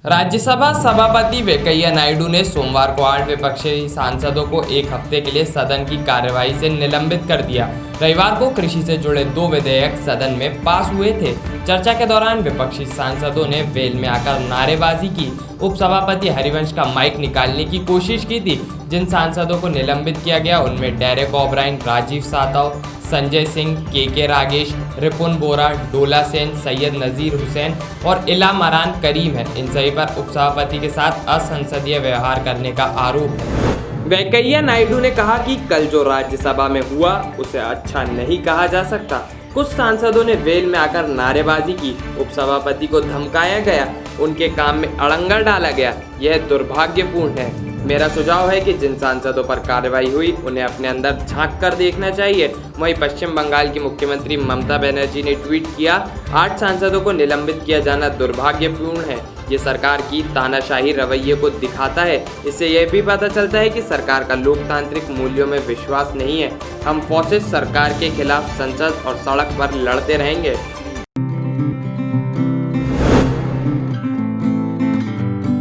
राज्यसभा सभापति वेंकैया नायडू ने सोमवार को 8 विपक्षी सांसदों को एक हफ्ते के लिए सदन की कार्यवाही से निलंबित कर दिया। रविवार को कृषि से जुड़े 2 विधेयक सदन में पास हुए थे। चर्चा के दौरान विपक्षी सांसदों ने वेल में आकर नारेबाजी की। उपसभापति हरिवंश का माइक निकालने की कोशिश की थी। जिन सांसदों को निलंबित किया गया उनमें डेरेक ओब्रायन, राजीव सातव, संजय सिंह, के रागेश, रिपुन बोरा, डोला सेन, सैयद नज़ीर हुसैन और इलामरान करीम है। इन सभी पर उपसभापति के साथ असंसदीय व्यवहार करने का आरोप है। वेंकैया नायडू ने कहा कि कल जो राज्यसभा में हुआ उसे अच्छा नहीं कहा जा सकता। कुछ सांसदों ने वेल में आकर नारेबाजी की, उपसभापति को धमकाया गया, उनके काम में अड़ंगा डाला गया। यह दुर्भाग्यपूर्ण है। मेरा सुझाव है कि जिन सांसदों पर कार्रवाई हुई उन्हें अपने अंदर झांक कर देखना चाहिए। वहीं पश्चिम बंगाल की मुख्यमंत्री ममता बनर्जी ने ट्वीट किया, 8 सांसदों को निलंबित किया जाना दुर्भाग्यपूर्ण है। ये सरकार की तानाशाही रवैये को दिखाता है। इससे यह भी पता चलता है कि सरकार का लोकतांत्रिक मूल्यों में विश्वास नहीं है। हम फॉसिस्ट सरकार के खिलाफ संसद और सड़क पर लड़ते रहेंगे।